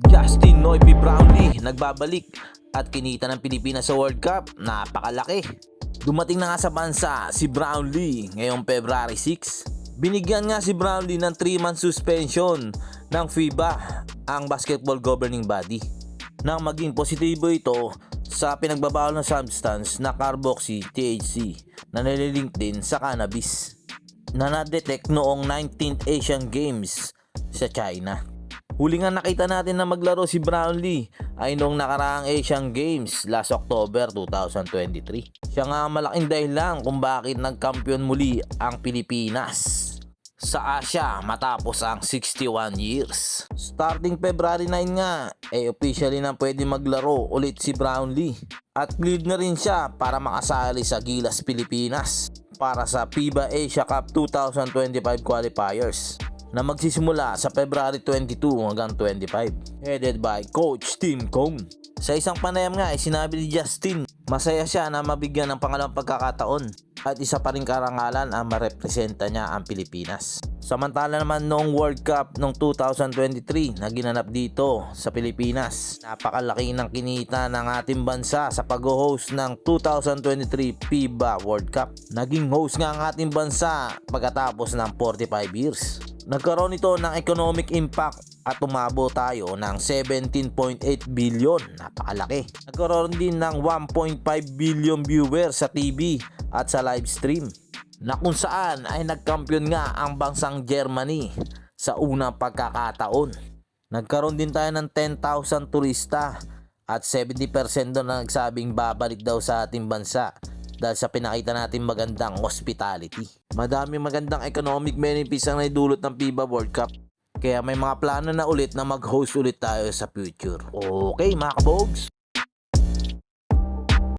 Justin Noybe Brownlee nagbabalik at kinita ng Pilipinas sa World Cup. Napakalaki. Dumating na nga sa bansa si Brownlee ngayong February 6. Binigyan nga si Brownlee ng 3-month suspension ng FIBA, ang basketball governing body, nang maging positibo ito sa pinagbabawal ng substance na carboxy THC na nililink din sa cannabis na na-detect noong 19th Asian Games sa China. Huli nga nakita natin na maglaro si Brownlee ay noong nakaraang Asian Games last October 2023. Siya nga malaking dahilan kung bakit nagkampiyon muli ang Pilipinas sa Asia matapos ang 61 years. Starting February 9 nga, officially na pwede maglaro ulit si Brownlee at cleared na rin siya para makasali sa Gilas Pilipinas para sa FIBA Asia Cup 2025 qualifiers na magsisimula sa February 22 hanggang 25, headed by Coach Tim Cone. Sa isang panayam nga ay sinabi ni Justin, masaya siya na mabigyan ng pangalawang pagkakataon at isa pa rin karangalan ang marepresenta niya ang Pilipinas. Samantala naman noong World Cup noong 2023 na ginanap dito sa Pilipinas, napakalaki ng kinita ng ating bansa sa pag-host ng 2023 FIBA World Cup. Naging host nga ang ating bansa pagkatapos ng 45 years. Nagkaroon ito ng economic impact at umabot tayo ng 17.8 billion. Napakalaki. Nagkaroon din ng 1.5 billion viewers sa TV at sa live stream, na kung saan ay nagkampiyon nga ang bansang Germany sa unang pagkakataon. Nagkaroon din tayo ng 10,000 turista at 70% doon na nagsabing babalik daw sa ating bansa dahil sa pinakita natin magandang hospitality. Madaming magandang economic benefits ang naidulot ng FIBA World Cup. Kaya may mga plano na ulit na mag-host ulit tayo sa future. Okay mga kabogs?